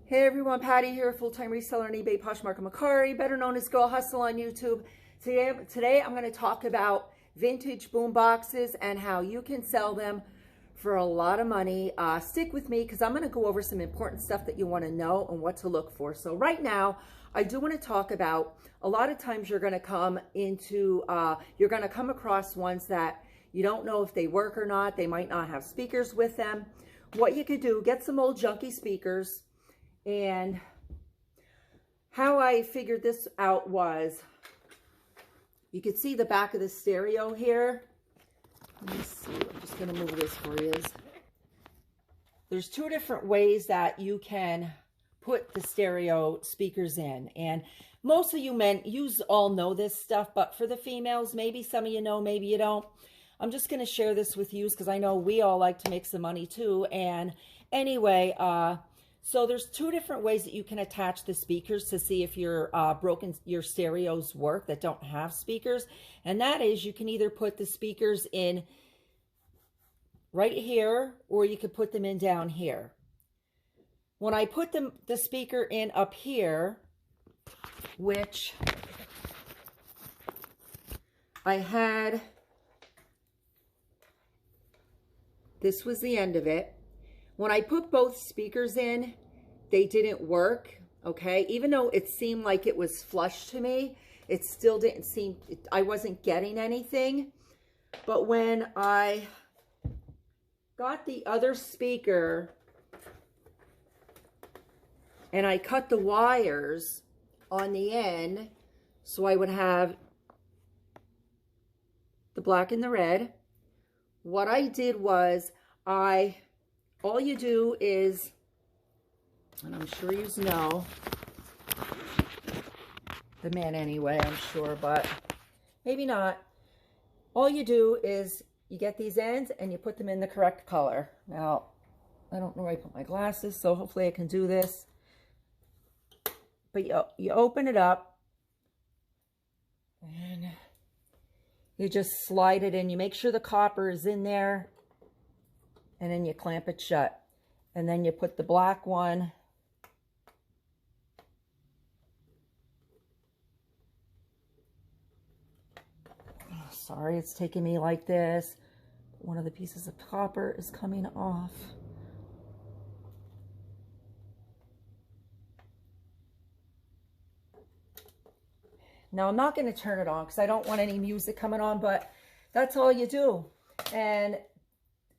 Hey everyone, Patty here, full-time reseller on eBay, Poshmark and Mercari, better known as Girl Hustle on YouTube. Today I'm going to talk about vintage boom boxes and how you can sell them for a lot of money. Stick with me because I'm going to go over some important stuff that you want to know and what to look for. So right now, I do want to talk about, a lot of times you're going to come across ones that you don't know if they work or not. They might not have speakers with them. What you could do, get some old junky speakers. And how I figured this out was, you can see the back of the stereo here. Let me see, I'm just going to move this for you. There's two different ways that you can put the stereo speakers in. And most of you men, you all know this stuff, but for the females, maybe some of you know, maybe you don't. I'm just going to share this with you because I know we all like to make some money too. And anyway, so there's two different ways that you can attach the speakers to see if your stereos work that don't have speakers. And that is, you can either put the speakers in right here, or you could put them in down here. When I put the speaker in up here, which I had, this was the end of it. When I put both speakers in, they didn't work, okay? Even though it seemed like it was flush to me, it still didn't seem, I wasn't getting anything. But when I got the other speaker and I cut the wires on the end, so I would have the black and the red, what I did was all you do is, and I'm sure you know, the men anyway, I'm sure, but maybe not. All you do is you get these ends and you put them in the correct color. Now, I don't know where I put my glasses, so hopefully I can do this. But you open it up and you just slide it in. You make sure the copper is in there, and then you clamp it shut. And then you put the black one sorry, it's taking me like this. One of the pieces of copper is coming off. Now I'm not going to turn it on because I don't want any music coming on, but that's all you do. And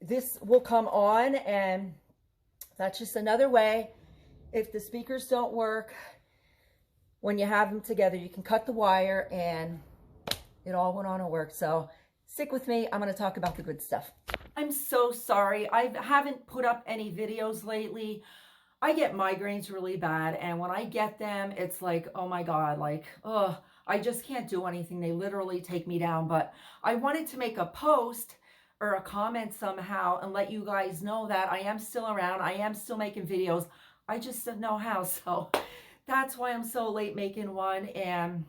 this will come on, and that's just another way. If the speakers don't work, when you have them together, you can cut the wire and it all went on and worked. So stick with me. I'm going to talk about the good stuff. I'm so sorry. I haven't put up any videos lately. I get migraines really bad, and when I get them, it's like, oh my God, like, oh, I just can't do anything. They literally take me down. But I wanted to make a post or a comment somehow and let you guys know that I am still around. I am still making videos. I just don't know how. So that's why I'm so late making one. And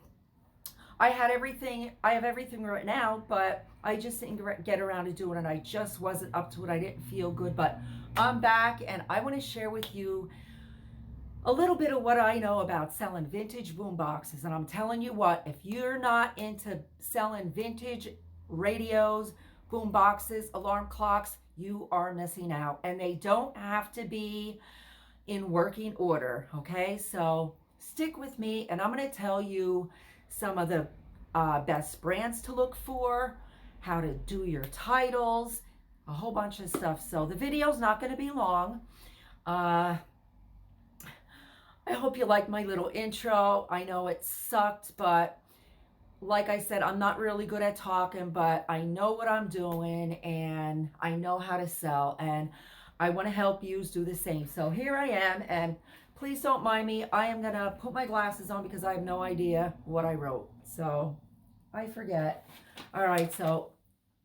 I have everything right now, but I just didn't get around to doing it. I just wasn't up to it. I didn't feel good, but I'm back, and I want to share with you a little bit of what I know about selling vintage boom boxes. And I'm telling you what, if you're not into selling vintage radios, boom boxes, alarm clocks, you are missing out. And they don't have to be in working order, okay? So stick with me, and I'm going to tell you some of the best brands to look for, how to do your titles, a whole bunch of stuff. So the video's not going to be long. I hope you like my little intro. I know it sucked, but like I said, I'm not really good at talking, but I know what I'm doing and I know how to sell, and I want to help you do the same. So here I am, and please don't mind me. I am going to put my glasses on because I have no idea what I wrote. So I forget. All right, so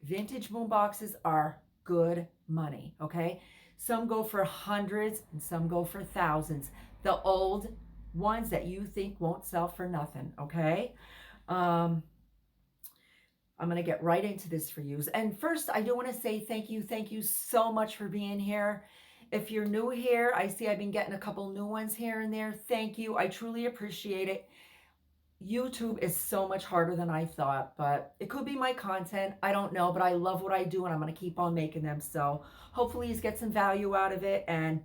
vintage boom boxes are good money, okay? Some go for hundreds and some go for thousands. The old ones that you think won't sell for nothing, okay? I'm going to get right into this for you. And first, I do want to say thank you so much for being here. If you're new here, I see I've been getting a couple new ones here and there. Thank you. I truly appreciate it. YouTube is so much harder than I thought, but it could be my content. I don't know, but I love what I do and I'm going to keep on making them. So hopefully you get some value out of it. And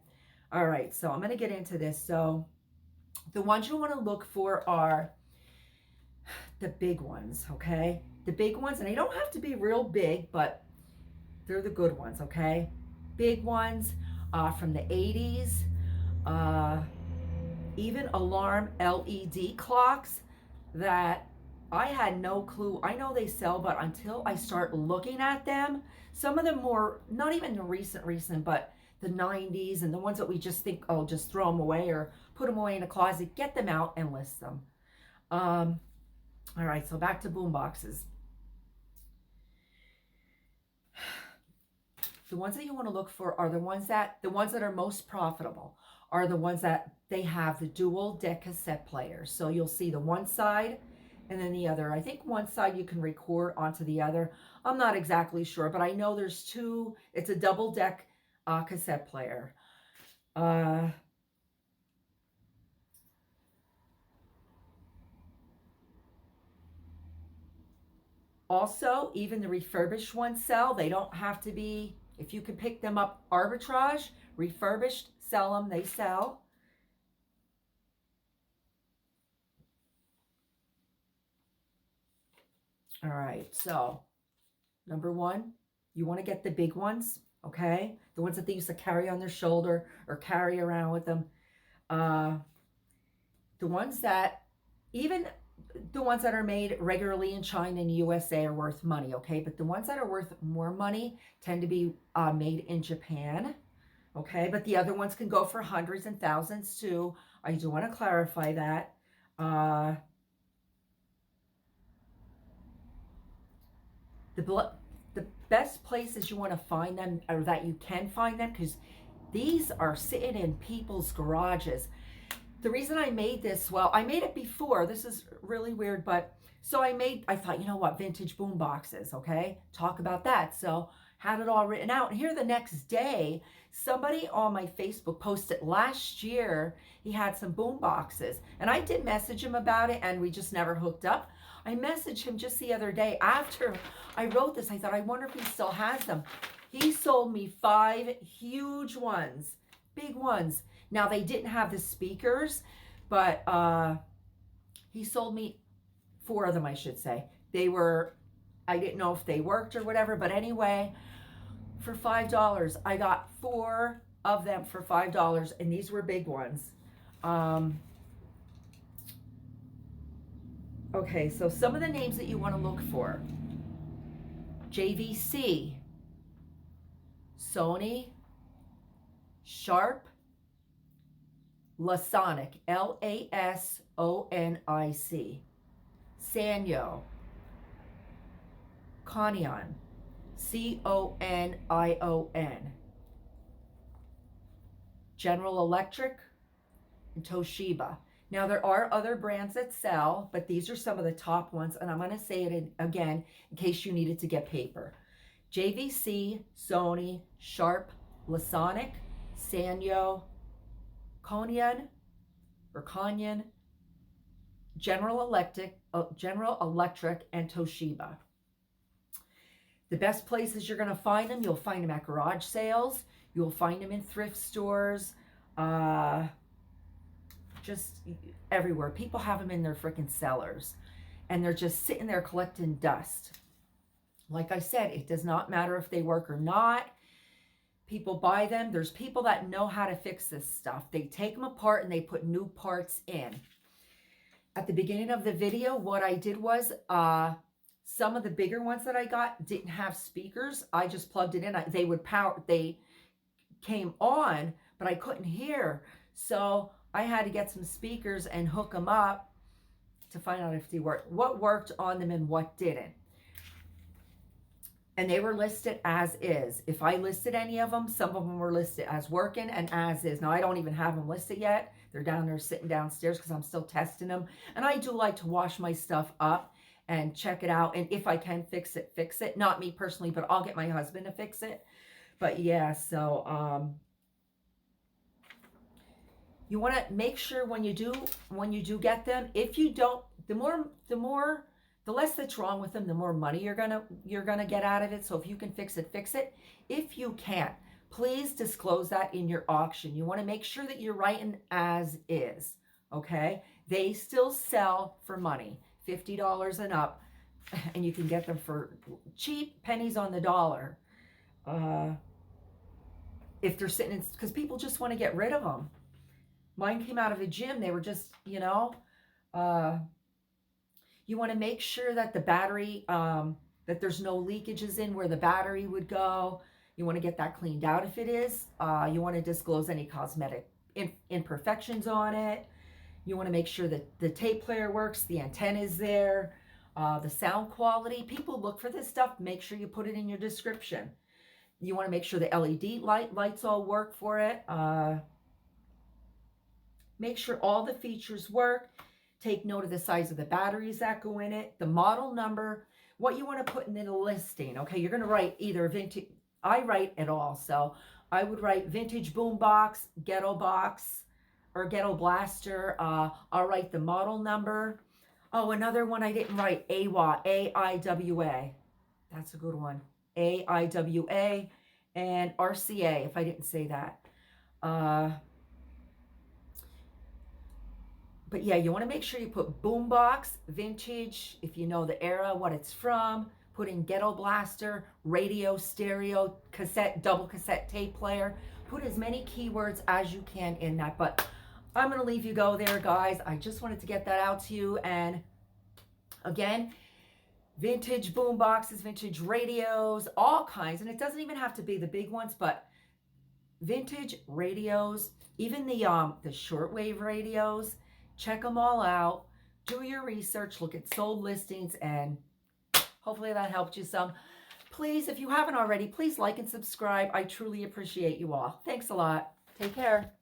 all right, so I'm going to get into this. So the ones you want to look for are the big ones, okay? The big ones, and they don't have to be real big, but they're the good ones, okay? Big ones from the 80s, even alarm LED clocks that I had no clue. I know they sell, but until I start looking at them, some of them more, not even the recent, but the 90s and the ones that we just think, oh, just throw them away or put them away in a closet, get them out and list them. All right, so back to boomboxes. The ones that you want to look for are the ones that are most profitable are the ones that they have the dual deck cassette players. So you'll see the one side and then the other. I think one side you can record onto the other. I'm not exactly sure, but I know there's two. It's a double deck cassette player. Also, even the refurbished ones sell. They don't have to be, if you can pick them up arbitrage, refurbished, sell them, they sell. All right, so number one, you want to get the big ones, okay? The ones that they used to carry on their shoulder or carry around with them. The ones that, even the ones that are made regularly in China and USA are worth money, okay? But the ones that are worth more money tend to be made in Japan, okay? But the other ones can go for hundreds and thousands too. I do want to clarify that. The best places you want to find them, or that you can find them, because these are sitting in people's garages. The reason I made this, well, I made it before. This is really weird, but so I thought, you know what, vintage boom boxes, okay? Talk about that. So had it all written out. And here the next day, somebody on my Facebook posted last year, he had some boom boxes. And I did message him about it, and we just never hooked up. I messaged him just the other day after I wrote this. I thought, I wonder if he still has them. He sold me 5 huge ones, big ones. Now, they didn't have the speakers, but he sold me 4 of them, I should say. They were, I didn't know if they worked or whatever, but anyway, for $5, I got 4 of them for $5, and these were big ones. Okay, so some of the names that you want to look for. JVC, Sony, Sharp, Lasonic, Lasonic, Sanyo, Conion, Conion, General Electric, and Toshiba. Now, there are other brands that sell, but these are some of the top ones, and I'm going to say it again in case you needed to get paper. JVC, Sony, Sharp, Lasonic, Sanyo, Conion, General Electric, and Toshiba. The best places you're going to find them, you'll find them at garage sales, you'll find them in thrift stores, just everywhere. People have them in their freaking cellars, and they're just sitting there collecting dust. Like I said, it does not matter if they work or not. People buy them. There's people that know how to fix this stuff. They take them apart and they put new parts in. At the beginning of the video, what I did was some of the bigger ones that I got didn't have speakers. I just plugged it in. They came on, but I couldn't hear. So I had to get some speakers and hook them up to find out if they worked. What worked on them and what didn't. And they were listed as is. If I listed any of them, some of them were listed as working and as is. Now, I don't even have them listed yet. They're down there sitting downstairs because I'm still testing them. And I do like to wash my stuff up and check it out. And if I can fix it, fix it. Not me personally, but I'll get my husband to fix it. But yeah, so You want to make sure when you do get them, if you don't, the less that's wrong with them, the more money you're gonna get out of it. So if you can fix it, fix it. If you can't, please disclose that in your auction. You want to make sure that you're writing as is. Okay, they still sell for money, $50 and up, and you can get them for cheap, pennies on the dollar. If they're sitting in, because people just want to get rid of them. Mine came out of a gym. They were just, you want to make sure that the battery, that there's no leakages in where the battery would go. You want to get that cleaned out if it is. You want to disclose any cosmetic imperfections on it. You want to make sure that the tape player works, the antenna is there, the sound quality. People look for this stuff. Make sure you put it in your description. You want to make sure the LED lights all work for it. Make sure all the features work. Take note of the size of the batteries that go in it, the model number, what you want to put in the listing. Okay, you're going to write either vintage, I write it all. So I would write vintage boombox, ghetto box, or ghetto blaster. I'll write the model number. Oh, another one I didn't write, AIWA, A-I-W-A. That's a good one. A-I-W-A and RCA, if I didn't say that. But yeah, you want to make sure you put boombox, vintage, if you know the era, what it's from. Put in ghetto blaster, radio, stereo, cassette, double cassette tape player. Put as many keywords as you can in that. But I'm going to leave you go there, guys. I just wanted to get that out to you. And again, vintage boomboxes, vintage radios, all kinds. And it doesn't even have to be the big ones, but vintage radios, even the shortwave radios. Check them all out. Do your research. Look at sold listings, and hopefully that helped you some. Please, if you haven't already, please like and subscribe. I truly appreciate you all. Thanks a lot. Take care.